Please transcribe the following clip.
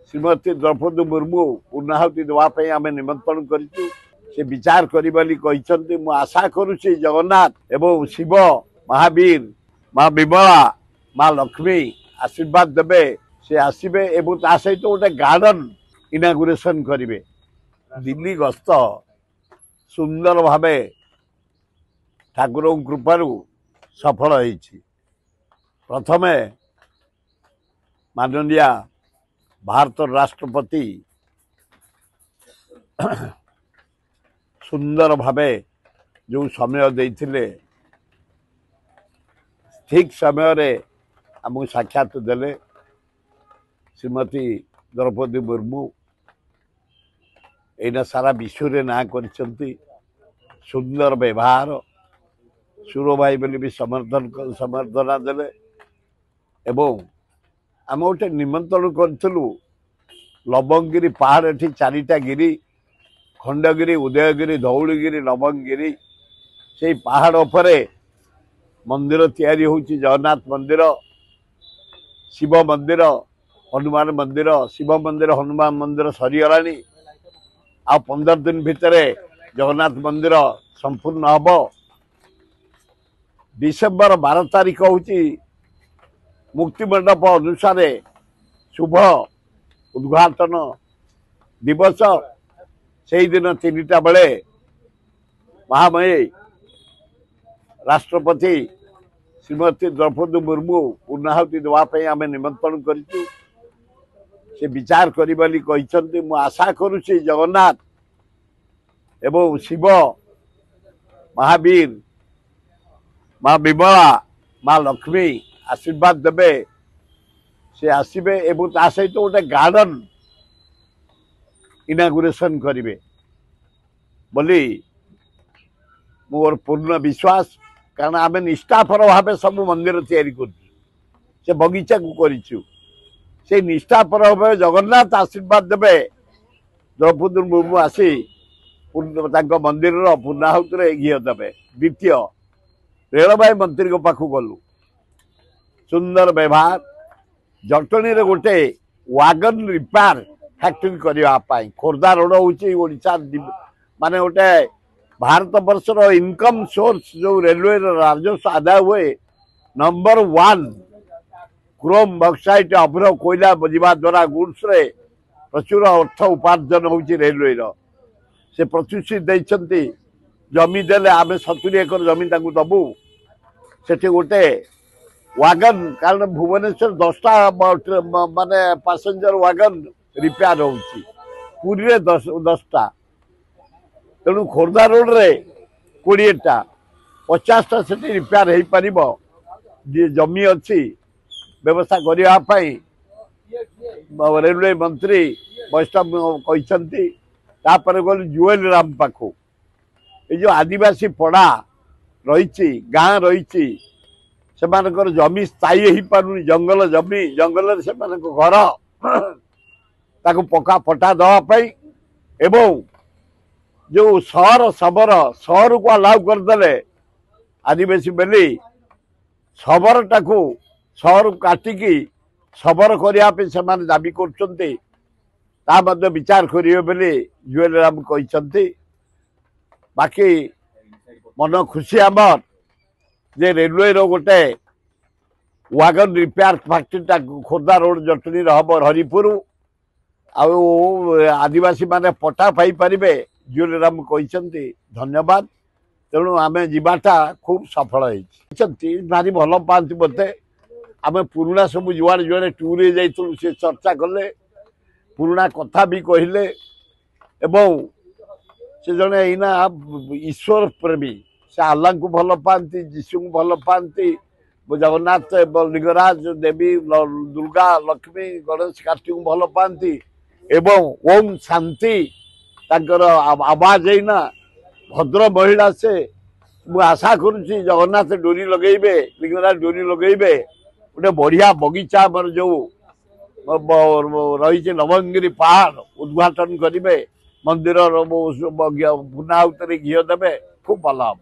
श्रीमती द्रौपदी मुर्मू पूर्णाहुति देवाई आम निमंत्रण करूँ से विचार करी मु आशा करुच्ची जगन्नाथ एवं शिव महावीर माँ विमला माँ लक्ष्मी आशीर्वाद देवे से आसबे एवं ता सहित गोटे गार्डन इनागुरेशन करेंगे। दिल्ली गस्त सुंदर भावे ठाकुर कृपारू सफल होइछि। प्रथमे माननीय भारत राष्ट्रपति सुंदर भावे जो समय देइथिले ठीक समय रे आमको साक्षात देले श्रीमती द्रौपदी मुर्मू एना सारा विश्व रे ना करिसंती। सुंदर व्यवहार सुर भाई बोली भी समर्थना देले एवं आम गोटे निमंत्रण करूँ लवंगगिरी पहाड़ एठी चारिटा गिरी खंडगिरी उदयगिरी धौलगिरी लवंगगिरी से पहाड़ उपरे मंदिर तैयारी होची जगन्नाथ मंदिर शिव मंदिर हनुमान मंदिर शिव मंदिर हनुमान मंदिर सरीगलानी आ 15 दिन भितर जगन्नाथ मंदिर संपूर्ण हम। डिसेम्बर 12 तारीख होची मुक्तिमंडप अनुसार शुभ उद्घाटन दिवस। से दिन 3टा बेले महामयी राष्ट्रपति श्रीमती द्रौपदी मुर्मू पूर्णाहुति देवाई आम निमंत्रण करूँ से विचार करी मु आशा करुच्ची जगन्नाथ एवं शिव महावीर माँ विमला माँ लक्ष्मी आशीर्वाद देवे से आसबे एवं ता सहित गोटे गार्डन इनागुरेशन करेंगे बोली मोर पूर्ण विश्वास। कारण आम निष्ठापर भाव सब मंदिर तैयारी कर बगीचा को करूँ से निष्ठापर भाव जगन्नाथ आशीर्वाद देवे द्रौपदी मुर्मू आसी मंदिर पूर्णाहुति घी देवे। द्वितीय रेलवे मंत्री को पाखु गलु सुंदर व्यवहार जटनी रे गोटे वागन रिपेयर फैक्ट्री करने खोर्धा रोड होशा माने गोटे भारत वर्षर इनकम सोर्स जो रेलवे राजस्व आदाय हुए नंबर 1 क्रोम बक्साइट अभ्र कोयला बजा द्वारा गुड्स रे प्रचुर अर्थ उपार्जन होची रेलवे से प्रतिश्रुति देइछंती जमी देले आमे 70 एकर जमी ताकू दबू सेठी गोटे वागन कारण भुवनेश्वर 10टा माने पैसेंजर वागन रिपेयर होची पुरी रे 10टा तेणु खोर्धा रोड रे 20टा 50टा से रिपेयर हो पार जमी अच्छी व्यवस्था करने रेलवे मंत्री वैष्णव कहते गल जुएल राम पाखु ये जो आदिवासी पड़ा रही गाँ रही जमी स्थायी हो पार जंगल जमी जंगल से घर ताको पक्का पटा दवाई एवं जो सहर शबर सहर को अलाउ करदे आदिवासी बेली शबर टाकू सहर काटिकी शबर करने से दाबी कर विचार करेंगे बोली जुएल राम कहते। बाकी मन खुशी आमर जे रेलवे रो गोटे wagon repair फैक्ट्रीटा Khordha road Jatni हम हरिपुर आदिवासी माने पटा पाई पारे जुएल राम कहते धन्यवाद। तेणु आम जाटा खूब सफल होती भारी भल पाती मत आम पुराणा सब जुआड़े जुआड़े टूर जाइलु सी चर्चा कले पुराणा कथा भी कहले एवं से जड़े इना ईश्वर प्रेमी से आल्ला को भल पाती जीशु को भल पाती जगन्नाथ लिंगराज देवी दुर्गा लक्ष्मी गणेश कार्तिक को भल पाती एवं ओम शांति ताकर आवाज है भद्र महिला से मुझे आशा करुच्ची जगन्नाथ डोरी लगेबे लिंगराज डोरी लगेबे गोटे बढ़िया बगीचा आमर जो रही लवंगगिरी पहाड़ उद्घाटन करेंगे मंदिर पूर्णाहुति घी देवे खूब भल हम।